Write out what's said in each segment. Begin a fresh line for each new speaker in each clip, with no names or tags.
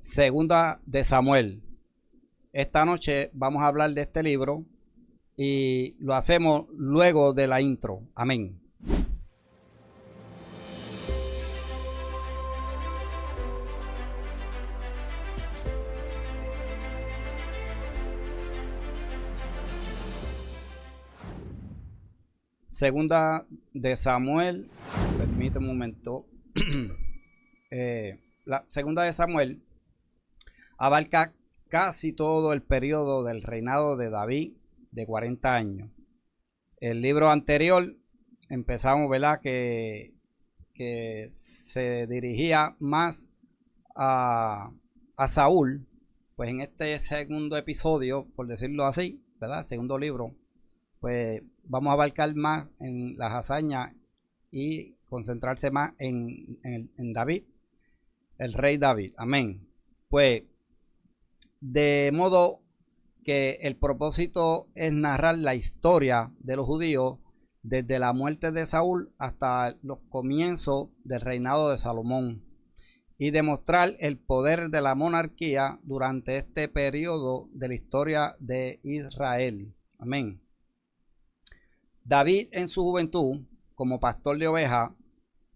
Segunda de Samuel. Esta noche vamos a hablar de este libro y lo hacemos luego de la intro. Amén. Segunda de Samuel, permíteme un momento. La segunda de Samuel abarca casi todo el periodo del reinado de David de 40 años. El libro anterior empezamos, ¿verdad? Que se dirigía más a Saúl. Pues en este segundo episodio, por decirlo así, ¿verdad? Segundo libro, pues vamos a abarcar más en las hazañas y concentrarse más en David, el rey David. Amén. Pues de modo que el propósito es narrar la historia de los judíos desde la muerte de Saúl hasta los comienzos del reinado de Salomón y demostrar el poder de la monarquía durante este periodo de la historia de Israel. Amén. David en su juventud, como pastor de ovejas,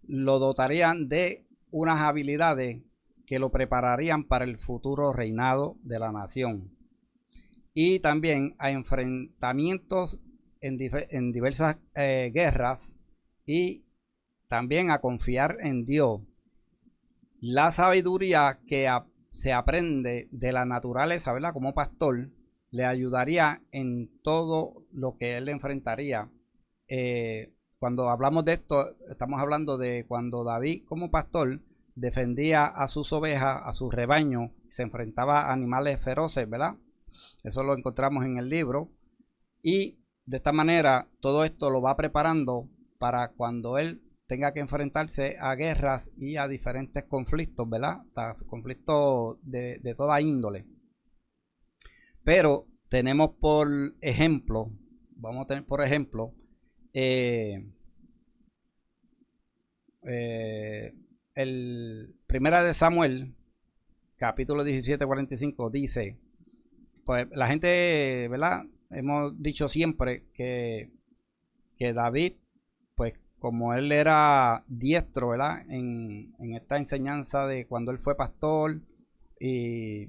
lo dotarían de unas habilidades que lo prepararían para el futuro reinado de la nación y también a enfrentamientos en diversas guerras y también a confiar en Dios. La sabiduría que se aprende de la naturaleza, ¿verdad? Como pastor, le ayudaría en todo lo que él enfrentaría. Cuando hablamos de esto, estamos hablando de cuando David como pastor defendía a sus ovejas, a su rebaño, se enfrentaba a animales feroces, ¿verdad? Eso lo encontramos en el libro. Y de esta manera, todo esto lo va preparando para cuando él tenga que enfrentarse a guerras y a diferentes conflictos, ¿verdad? Conflictos de toda índole. Pero tenemos por ejemplo, vamos a tener por ejemplo, el Primera de Samuel, capítulo 17:45 dice, pues la gente, ¿verdad? Hemos dicho siempre que David, pues como él era diestro, ¿verdad? En esta enseñanza de cuando él fue pastor y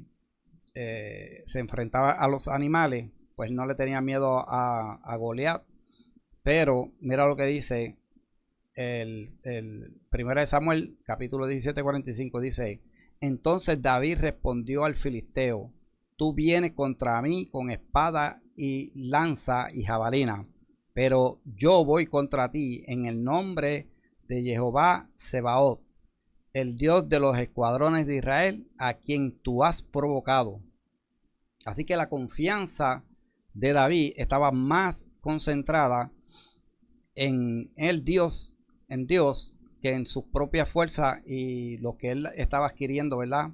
se enfrentaba a los animales, pues no le tenía miedo a Goliat. Pero mira lo que dice el Primera de Samuel, capítulo 17:45, dice: entonces David respondió al filisteo: tú vienes contra mí con espada y lanza y jabalina, pero yo voy contra ti en el nombre de Jehová Sebaot, el Dios de los escuadrones de Israel, a quien tú has provocado. Así que la confianza de David estaba más concentrada en Dios, que en sus propias fuerzas y lo que él estaba adquiriendo, ¿verdad?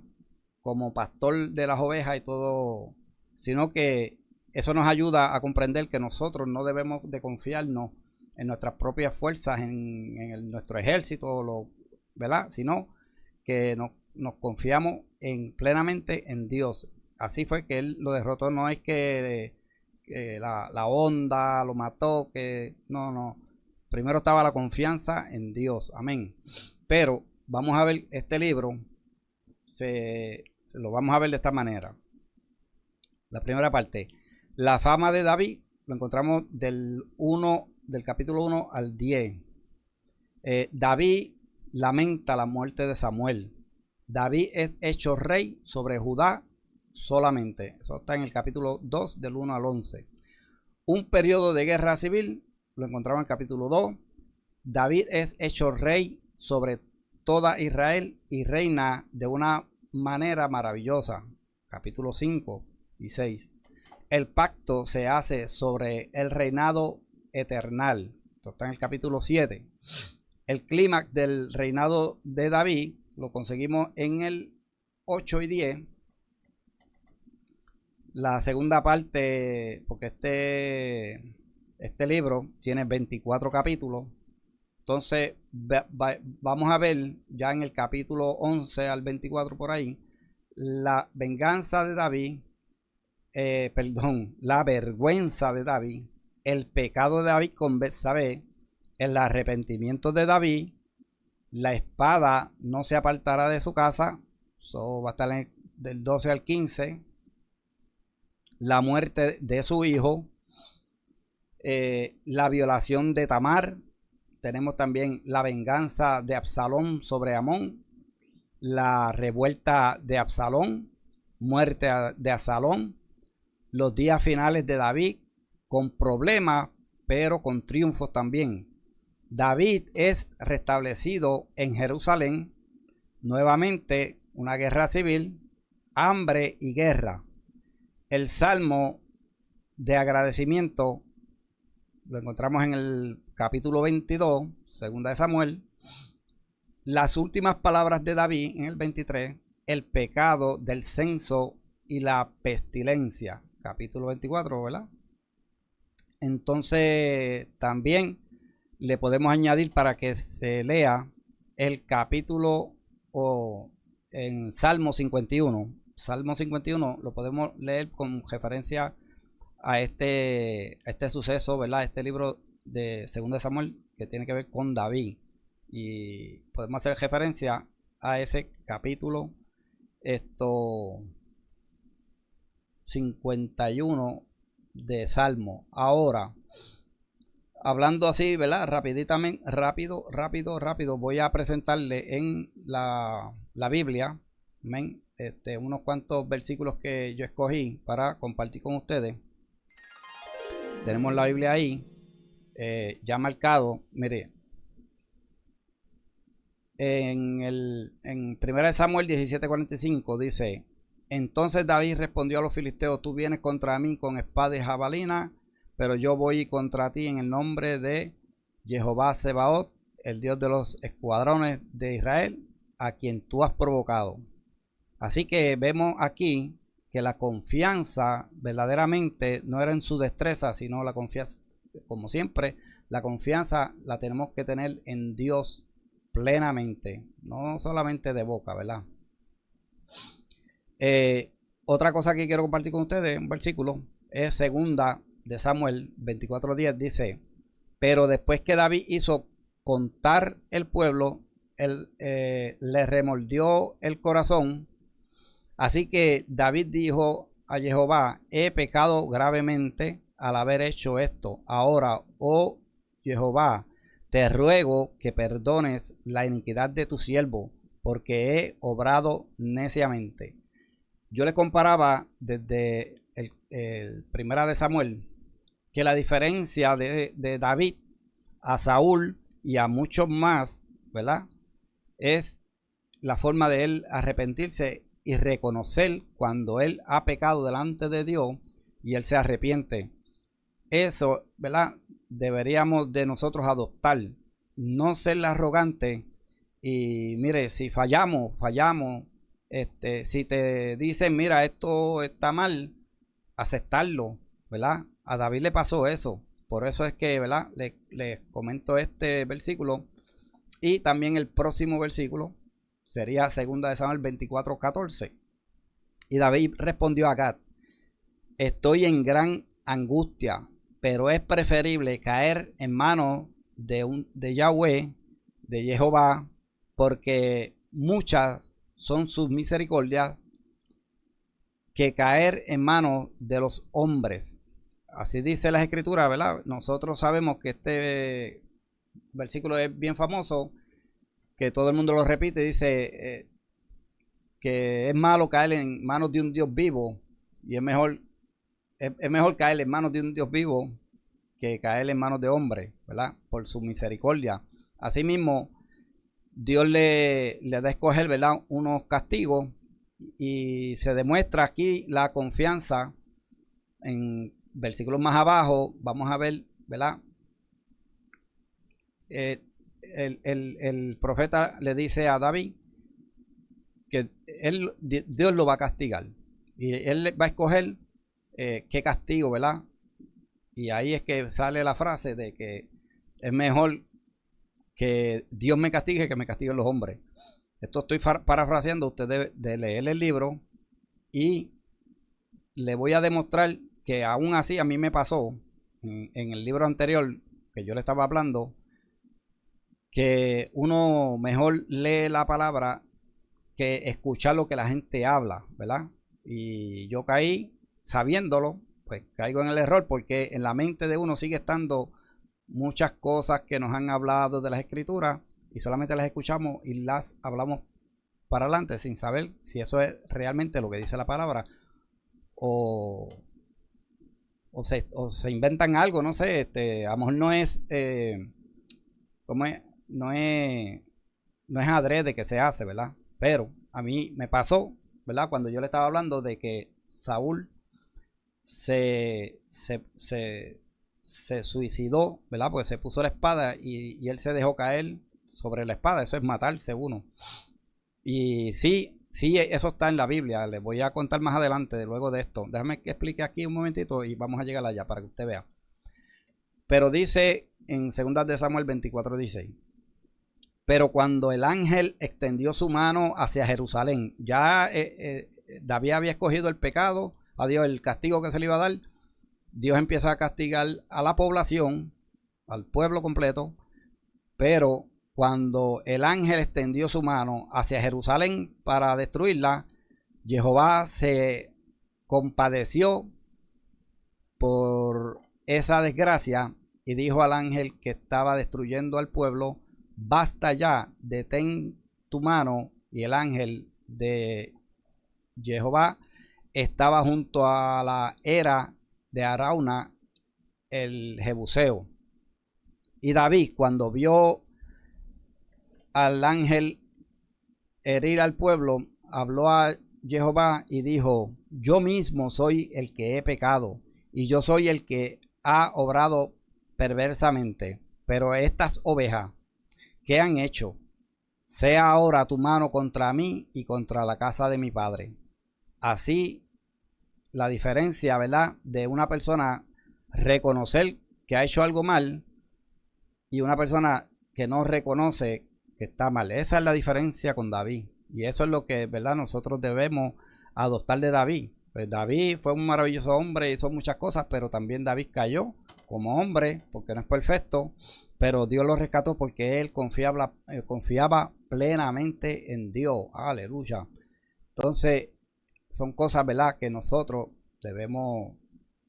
Como pastor de las ovejas y todo, sino que eso nos ayuda a comprender que nosotros no debemos de confiarnos en nuestras propias fuerzas, en nuestro ejército, ¿verdad? Sino que nos confiamos plenamente en Dios. Así fue que él lo derrotó. No es que la onda lo mató, que no. Primero estaba la confianza en Dios. Amén. Pero vamos a ver este libro. Se lo vamos a ver de esta manera. La primera parte. La fama de David lo encontramos del capítulo 1 al 10. David lamenta la muerte de Samuel. David es hecho rey sobre Judá solamente. Eso está en el capítulo 2 del 1 al 11. Un periodo de guerra civil lo encontramos en el capítulo 2. David es hecho rey sobre toda Israel y reina de una manera maravillosa. Capítulo 5 y 6. El pacto se hace sobre el reinado eternal. Esto está en el capítulo 7. El clímax del reinado de David lo conseguimos en el 8 y 10. La segunda parte, porque este libro tiene 24 capítulos. Entonces vamos a ver ya en el capítulo 11 al 24 por ahí la venganza de David, la vergüenza de David, el pecado de David con Betsabé, el arrepentimiento de David, la espada no se apartará de su casa, eso va a estar del 12 al 15, la muerte de su hijo, la violación de Tamar, tenemos también la venganza de Absalón sobre Amón, la revuelta de Absalón, muerte de Absalón, los días finales de David con problemas, pero con triunfos también. David es restablecido en Jerusalén, nuevamente una guerra civil, hambre y guerra. El salmo de agradecimiento lo encontramos en el capítulo 22, segunda de Samuel. Las últimas palabras de David en el 23, el pecado del censo y la pestilencia, capítulo 24, ¿verdad? Entonces también le podemos añadir para que se lea el capítulo en Salmo 51. Salmo 51 lo podemos leer con referencia a este suceso, ¿verdad? Este libro de 2 de Samuel que tiene que ver con David. Y podemos hacer referencia a ese capítulo 51 de Salmo. Ahora, hablando así, ¿verdad? Rápido, voy a presentarle en la Biblia, amén, unos cuantos versículos que yo escogí para compartir con ustedes. Tenemos la Biblia ahí, ya marcado, mire. En 1 Samuel 17:45 dice: entonces David respondió a los filisteos: tú vienes contra mí con espada y jabalina, pero yo voy contra ti en el nombre de Jehová Sebaot, el Dios de los escuadrones de Israel, a quien tú has provocado. Así que vemos aquí que la confianza verdaderamente no era en su destreza, sino la confianza, como siempre, la confianza la tenemos que tener en Dios plenamente, no solamente de boca, ¿verdad? Otra cosa que quiero compartir con ustedes, un versículo, es segunda de Samuel 24:10, dice: pero después que David hizo contar el pueblo, él le remordió el corazón. Así que David dijo a Jehová: he pecado gravemente al haber hecho esto. Ahora, oh Jehová, te ruego que perdones la iniquidad de tu siervo, porque he obrado neciamente. Yo le comparaba desde el primera de Samuel que la diferencia de David a Saúl y a muchos más, ¿verdad?, es la forma de él arrepentirse y reconocer cuando él ha pecado delante de Dios y él se arrepiente. Eso, ¿verdad?, deberíamos de nosotros adoptar, no ser arrogante. Y mire, si fallamos, si te dicen: mira, esto está mal, aceptarlo, ¿verdad? A David le pasó eso, por eso es que, ¿verdad?, les comento este versículo. Y también el próximo versículo sería 2 de Samuel 24:14. Y David respondió a Gad: estoy en gran angustia, pero es preferible caer en manos de Yahweh, de Jehová, porque muchas son sus misericordias, que caer en manos de los hombres. Así dice las escrituras, ¿verdad? Nosotros sabemos que este versículo es bien famoso, que todo el mundo lo repite. Dice que es malo caer en manos de un Dios vivo, y es mejor caer en manos de un Dios vivo que caer en manos de hombres, ¿verdad?, por su misericordia. Asimismo, Dios le da a escoger, ¿verdad?, unos castigos, y se demuestra aquí la confianza. En versículos más abajo vamos a ver, ¿verdad?, el profeta le dice a David que Dios lo va a castigar, y él va a escoger qué castigo, ¿verdad? Y ahí es que sale la frase de que es mejor que Dios me castigue que me castiguen los hombres. Esto estoy parafraseando, usted debe de leer el libro y le voy a demostrar que aún así a mí me pasó en el libro anterior que yo le estaba hablando, que uno mejor lee la palabra que escuchar lo que la gente habla, ¿verdad? Y yo caí sabiéndolo, pues caigo en el error porque en la mente de uno sigue estando muchas cosas que nos han hablado de las escrituras y solamente las escuchamos y las hablamos para adelante sin saber si eso es realmente lo que dice la palabra o, se inventan algo, no sé, a lo mejor no es, ¿cómo es? No es adrede que se hace, ¿verdad? Pero a mí me pasó, ¿verdad? Cuando yo le estaba hablando de que Saúl se suicidó, ¿verdad? Pues se puso la espada y él se dejó caer sobre la espada. Eso es matarse uno. Y sí, eso está en la Biblia. Les voy a contar más adelante, luego de esto. Déjame que explique aquí un momentito y vamos a llegar allá para que usted vea. Pero dice en 2 de Samuel 24:16. Pero cuando el ángel extendió su mano hacia Jerusalén, ya David había escogido el pecado, a Dios el castigo que se le iba a dar. Dios empieza a castigar a la población, al pueblo completo, pero cuando el ángel extendió su mano hacia Jerusalén para destruirla, Jehová se compadeció por esa desgracia y dijo al ángel que estaba destruyendo al pueblo: basta ya, detén tu mano. Y el ángel de Jehová estaba junto a la era de Arauna el Jebuseo. Y David, cuando vio al ángel herir al pueblo, habló a Jehová y dijo: yo mismo soy el que he pecado y yo soy el que ha obrado perversamente. Pero estas ovejas, ¿qué han hecho? Sea ahora tu mano contra mí y contra la casa de mi padre. Así la diferencia, ¿verdad?, de una persona reconocer que ha hecho algo mal y una persona que no reconoce que está mal. Esa es la diferencia con David. Y eso es lo que, ¿verdad?, nosotros debemos adoptar de David. Pues David fue un maravilloso hombre, hizo muchas cosas, pero también David cayó como hombre, porque no es perfecto, pero Dios lo rescató porque él confiaba plenamente en Dios. Aleluya. Entonces, son cosas, ¿verdad?, que nosotros debemos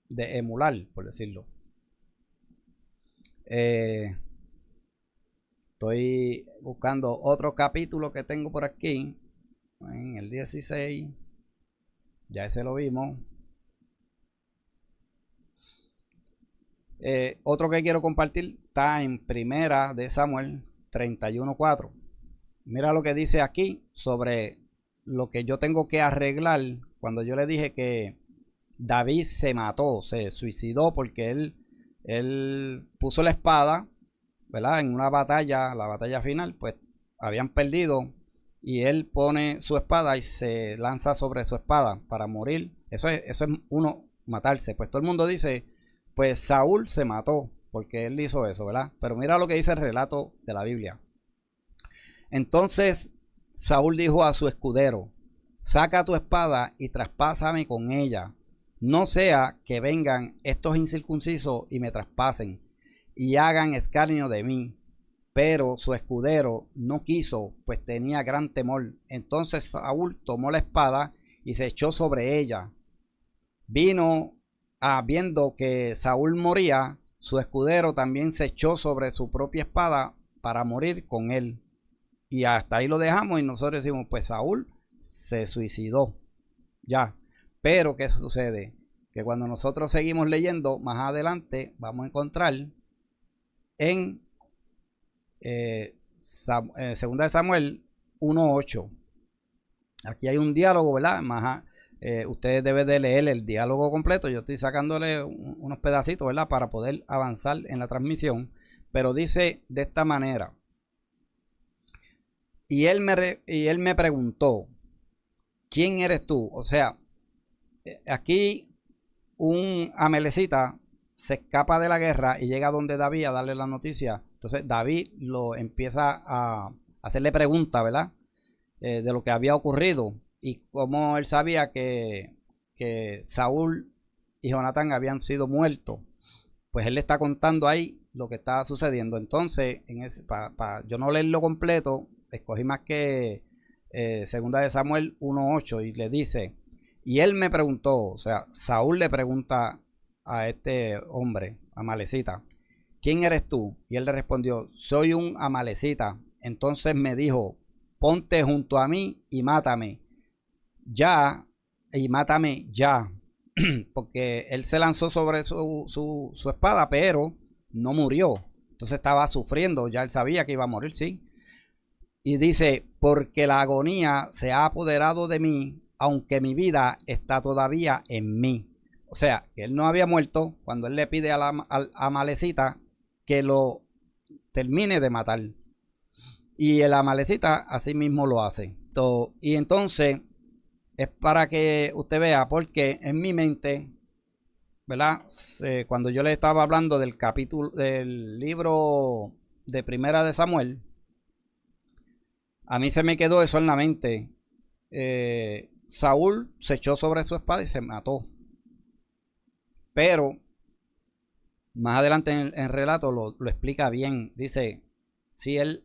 de emular, por decirlo. Estoy buscando otro capítulo que tengo por aquí, en el 16. Ya ese lo vimos. Otro que quiero compartir está en 1 de Samuel 31:4. Mira lo que dice aquí sobre lo que yo tengo que arreglar cuando yo le dije que David se mató, se suicidó porque él puso la espada, ¿verdad? En una batalla, la batalla final, pues habían perdido y él pone su espada y se lanza sobre su espada para morir. Eso es uno matarse. Pues todo el mundo dice, pues Saúl se mató porque él hizo eso, ¿verdad? Pero mira lo que dice el relato de la Biblia. Entonces Saúl dijo a su escudero: saca tu espada y traspásame con ella, no sea que vengan estos incircuncisos y me traspasen y hagan escarnio de mí. Pero su escudero no quiso, pues tenía gran temor. Entonces Saúl tomó la espada y se echó sobre ella. Viendo que Saúl moría, su escudero también se echó sobre su propia espada para morir con él. Y hasta ahí lo dejamos y nosotros decimos, pues Saúl se suicidó. Ya. Pero ¿qué sucede? Que cuando nosotros seguimos leyendo, más adelante vamos a encontrar en 2 de Samuel 1:8. Aquí hay un diálogo, ¿verdad? Ustedes deben de leer el diálogo completo. Yo estoy sacándole unos pedacitos, ¿verdad?, para poder avanzar en la transmisión. Pero dice de esta manera: y él me preguntó, ¿quién eres tú? O sea, aquí un amelecita se escapa de la guerra y llega donde David a darle la noticia. Entonces David lo empieza a hacerle preguntas, ¿verdad? de lo que había ocurrido y cómo él sabía que Saúl y Jonatán habían sido muertos. Pues él le está contando ahí lo que estaba sucediendo. Entonces, yo no leerlo completo, escogí más que segunda de Samuel 1:8 y le dice, y él me preguntó, o sea, Saúl le pregunta a este hombre, amalecita, ¿quién eres tú? Y él le respondió, soy un amalecita. Entonces me dijo, ponte junto a mí y mátame ya, porque él se lanzó sobre su espada, pero no murió. Entonces estaba sufriendo, ya él sabía que iba a morir, sí. Y dice, porque la agonía se ha apoderado de mí, aunque mi vida está todavía en mí. O sea, que él no había muerto cuando él le pide a Amalecita que lo termine de matar. Y el Amalecita así mismo lo hace. Y entonces es para que usted vea, porque en mi mente, ¿verdad? Cuando yo le estaba hablando del capítulo del libro de Primera de Samuel, a mí se me quedó eso en la mente. Saúl se echó sobre su espada y se mató. Pero más adelante en el relato lo explica bien. Dice, sí, él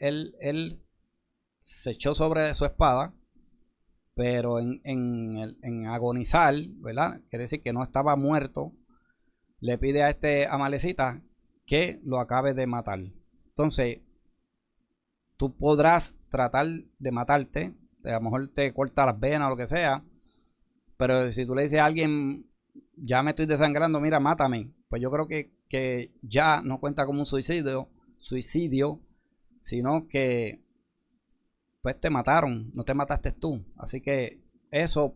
se echó sobre su espada, pero en agonizar, ¿verdad? Quiere decir que no estaba muerto. Le pide a este Amalecita que lo acabe de matar. Entonces, tú podrás tratar de matarte, a lo mejor te corta las venas o lo que sea, pero si tú le dices a alguien, ya me estoy desangrando, mira, mátame, pues yo creo que ya no cuenta como un suicidio, sino que pues te mataron, no te mataste tú. Así que eso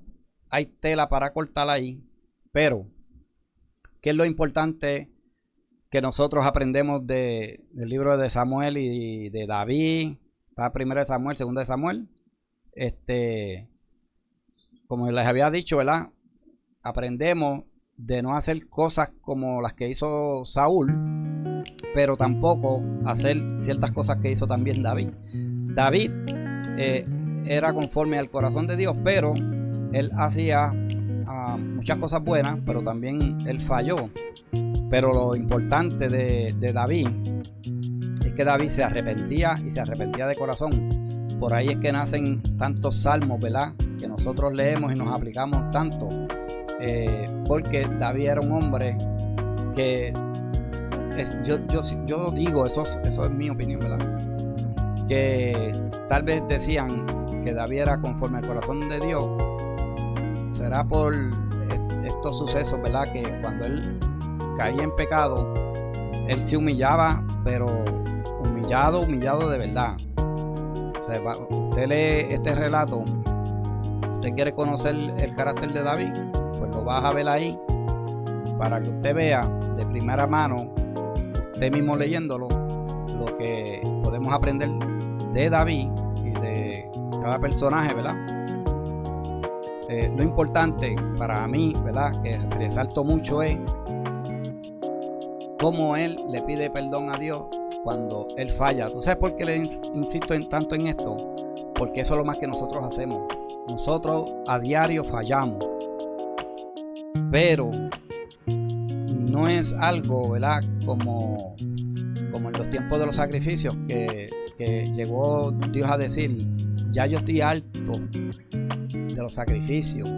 hay tela para cortar ahí, pero ¿qué es lo importante que nosotros aprendemos del libro de Samuel y de David? Está primera de Samuel, segunda de Samuel. Como les había dicho, ¿verdad? Aprendemos de no hacer cosas como las que hizo Saúl, pero tampoco hacer ciertas cosas que hizo también David. David era conforme al corazón de Dios, pero él hacía muchas cosas buenas, pero también él falló. Pero lo importante de David es que David se arrepentía y se arrepentía de corazón. Por ahí es que nacen tantos salmos, ¿verdad? Que nosotros leemos y nos aplicamos tanto. Porque David era un hombre que yo digo, eso es mi opinión, ¿verdad? Que tal vez decían que David era conforme al corazón de Dios. Será por estos sucesos, ¿verdad? Que cuando él caía en pecado, él se humillaba, pero humillado de verdad. O sea, usted lee este relato, usted quiere conocer el carácter de David, pues lo vas a ver ahí, para que usted vea de primera mano, usted mismo leyéndolo, lo que podemos aprender de David y de cada personaje, ¿verdad? Lo importante para mí, ¿verdad? Que resalto mucho es cómo él le pide perdón a Dios cuando él falla. ¿Tú sabes por qué le insisto tanto en esto? Porque eso es lo más que nosotros hacemos. Nosotros a diario fallamos, pero no es algo, ¿verdad? Como en los tiempos de los sacrificios, que llegó Dios a decir, ya yo estoy harto de los sacrificios,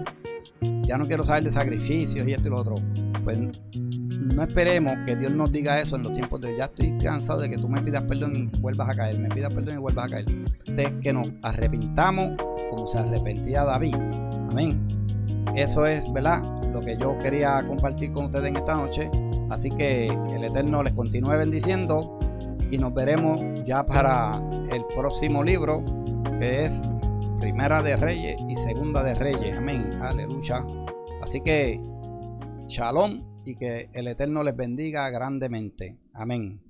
ya no quiero saber de sacrificios y esto y lo otro. Pues no esperemos que Dios nos diga eso en los tiempos de ya estoy cansado de que tú me pidas perdón y vuelvas a caer, me pidas perdón y vuelvas a caer. Entonces, que nos arrepintamos como se arrepentía David. Amén. Eso es, ¿verdad?, lo que yo quería compartir con ustedes en esta noche. Así que el Eterno les continúe bendiciendo y nos veremos ya para el próximo libro, que es Primera de Reyes y Segunda de Reyes. Amén. Aleluya. Así que Shalom y que el Eterno les bendiga grandemente. Amén.